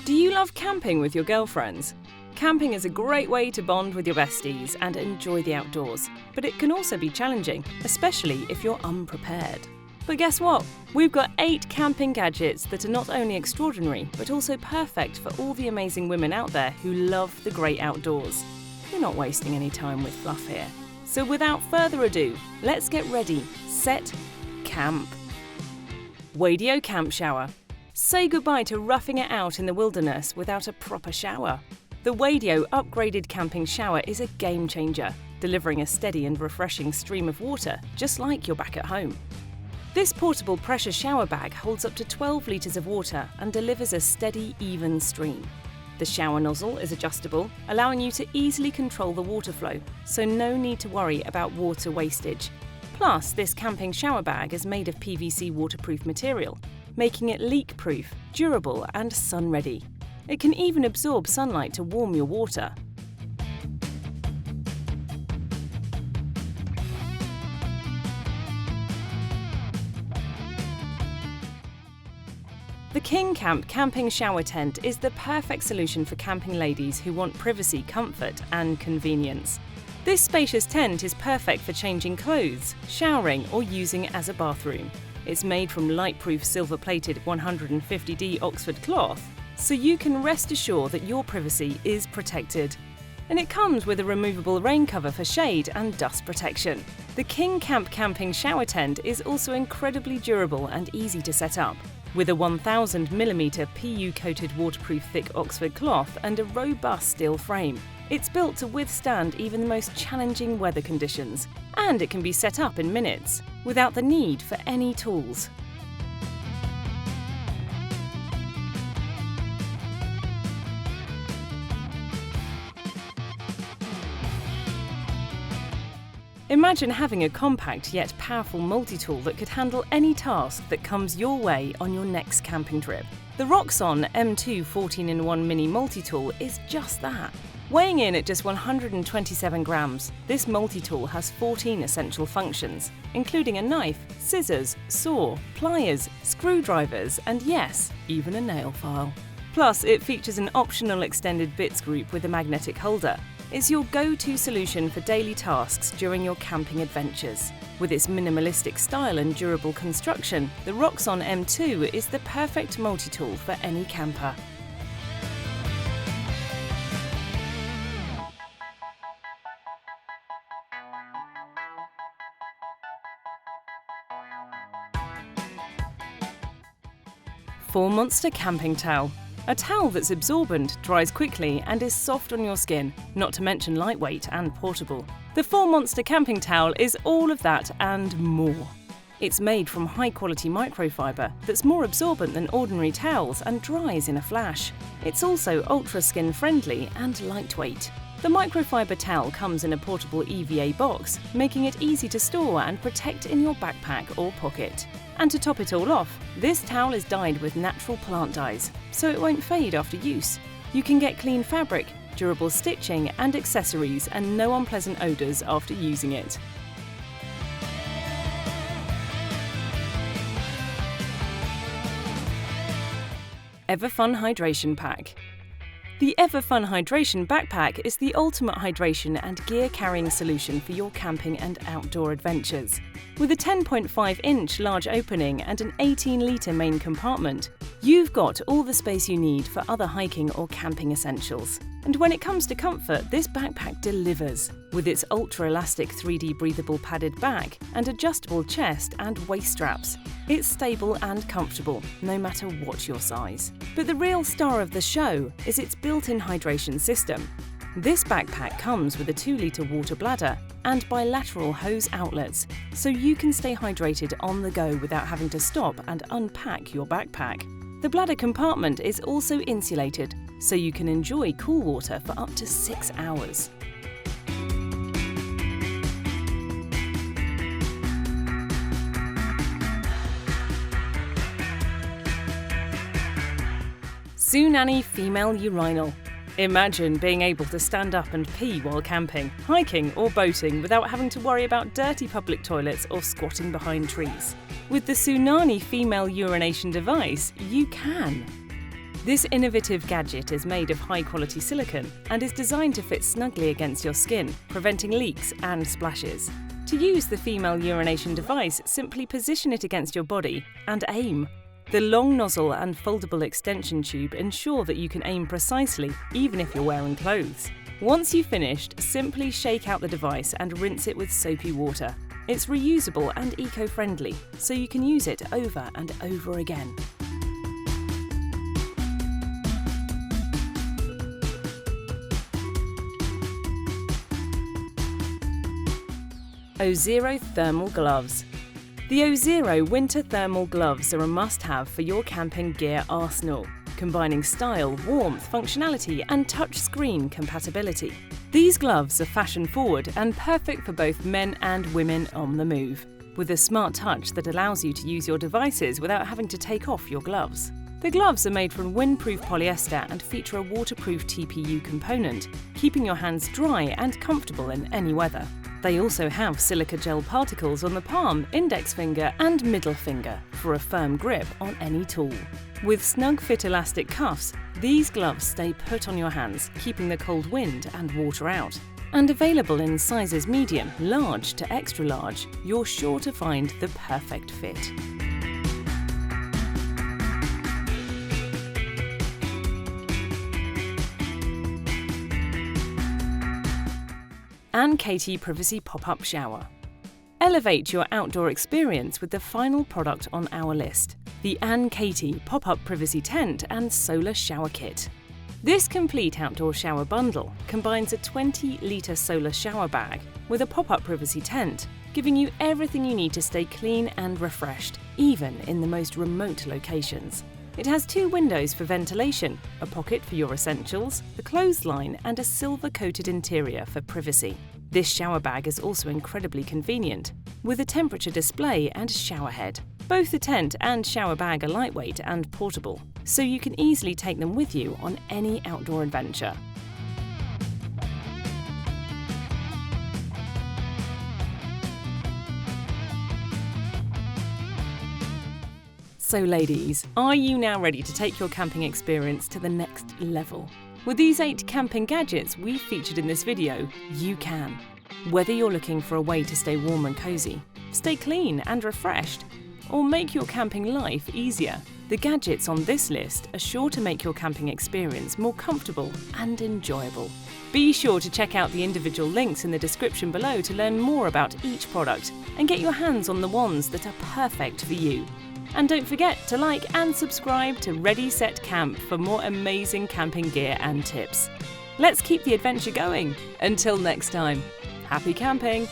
Do you love camping with your girlfriends? Camping is a great way to bond with your besties and enjoy the outdoors, but it can also be challenging, especially if you're unprepared. But guess what? We've got 8 camping gadgets that are not only extraordinary, but also perfect for all the amazing women out there who love the great outdoors. We're not wasting any time with fluff here. So without further ado, let's get ready, set, camp. WADEO Camp Shower. Say goodbye to roughing it out in the wilderness without a proper shower. The WADEO upgraded camping shower is a game changer, delivering a steady and refreshing stream of water, just like you're back at home. This portable pressure shower bag holds up to 12 litres of water and delivers a steady, even stream. The shower nozzle is adjustable, allowing you to easily control the water flow, so no need to worry about water wastage. Plus, this camping shower bag is made of PVC waterproof material, making it leak-proof, durable and sun-ready. It can even absorb sunlight to warm your water. The KingCamp camping shower tent is the perfect solution for camping ladies who want privacy, comfort and convenience. This spacious tent is perfect for changing clothes, showering or using it as a bathroom. It's made from light-proof silver-plated 150D Oxford cloth, so you can rest assured that your privacy is protected. And it comes with a removable rain cover for shade and dust protection. The KingCamp camping shower tent is also incredibly durable and easy to set up. With a 1000mm PU-coated waterproof thick Oxford cloth and a robust steel frame. It's built to withstand even the most challenging weather conditions, and it can be set up in minutes, without the need for any tools. Imagine having a compact yet powerful multi-tool that could handle any task that comes your way on your next camping trip. The Roxon M2 14-in-1 Mini Multitool is just that. Weighing in at just 127 grams, this multi-tool has 14 essential functions, including a knife, scissors, saw, pliers, screwdrivers, and yes, even a nail file. Plus, it features an optional extended bits group with a magnetic holder. It's your go-to solution for daily tasks during your camping adventures. With its minimalistic style and durable construction, the Roxon M2 is the perfect multi-tool for any camper. Monster Camping Towel. A towel that's absorbent, dries quickly and is soft on your skin, not to mention lightweight and portable. The Monster Camping Towel is all of that and more. It's made from high-quality microfiber that's more absorbent than ordinary towels and dries in a flash. It's also ultra-skin friendly and lightweight. The microfiber towel comes in a portable EVA box, making it easy to store and protect in your backpack or pocket. And to top it all off, this towel is dyed with natural plant dyes, so it won't fade after use. You can get clean fabric, durable stitching and accessories and no unpleasant odours after using it. Everfun Hydration Pack. The Everfun Hydration Backpack is the ultimate hydration and gear-carrying solution for your camping and outdoor adventures. With a 10.5-inch large opening and an 18-litre main compartment, you've got all the space you need for other hiking or camping essentials. And when it comes to comfort, this backpack delivers. With its ultra-elastic 3D breathable padded back and adjustable chest and waist straps, it's stable and comfortable, no matter what your size. But the real star of the show is its built-in hydration system. This backpack comes with a 2-litre water bladder and bilateral hose outlets, so you can stay hydrated on the go without having to stop and unpack your backpack. The bladder compartment is also insulated, so you can enjoy cool water for up to 6 hours. Sunany Female Urinal. Imagine being able to stand up and pee while camping, hiking or boating without having to worry about dirty public toilets or squatting behind trees. With the Sunany female urination device, you can. This innovative gadget is made of high-quality silicone and is designed to fit snugly against your skin, preventing leaks and splashes. To use the female urination device, simply position it against your body and aim. The long nozzle and foldable extension tube ensure that you can aim precisely, even if you're wearing clothes. Once you've finished, simply shake out the device and rinse it with soapy water. It's reusable and eco-friendly, so you can use it over and over again. Ozero Thermal Gloves. The Ozero Winter Thermal Gloves are a must-have for your camping gear arsenal, combining style, warmth, functionality and touchscreen compatibility. These gloves are fashion-forward and perfect for both men and women on the move, with a smart touch that allows you to use your devices without having to take off your gloves. The gloves are made from windproof polyester and feature a waterproof TPU component, keeping your hands dry and comfortable in any weather. They also have silica gel particles on the palm, index finger and middle finger for a firm grip on any tool. With snug-fit elastic cuffs, these gloves stay put on your hands, keeping the cold wind and water out. And available in sizes medium, large to extra large, you're sure to find the perfect fit. And Katy Privacy Pop Up Shower. Elevate your outdoor experience with the final product on our list, the Katy Pop Up Privacy Tent and Solar Shower Kit. This complete outdoor shower bundle combines a 20-litre solar shower bag with a pop-up privacy tent, giving you everything you need to stay clean and refreshed, even in the most remote locations. It has 2 windows for ventilation, a pocket for your essentials, a clothesline and a silver-coated interior for privacy. This shower bag is also incredibly convenient, with a temperature display and shower head. Both the tent and shower bag are lightweight and portable, so you can easily take them with you on any outdoor adventure. So ladies, are you now ready to take your camping experience to the next level? With these 8 camping gadgets we've featured in this video, you can. Whether you're looking for a way to stay warm and cozy, stay clean and refreshed, or make your camping life easier, the gadgets on this list are sure to make your camping experience more comfortable and enjoyable. Be sure to check out the individual links in the description below to learn more about each product and get your hands on the ones that are perfect for you. And don't forget to like and subscribe to Ready Set Camp for more amazing camping gear and tips. Let's keep the adventure going. Until next time, happy camping!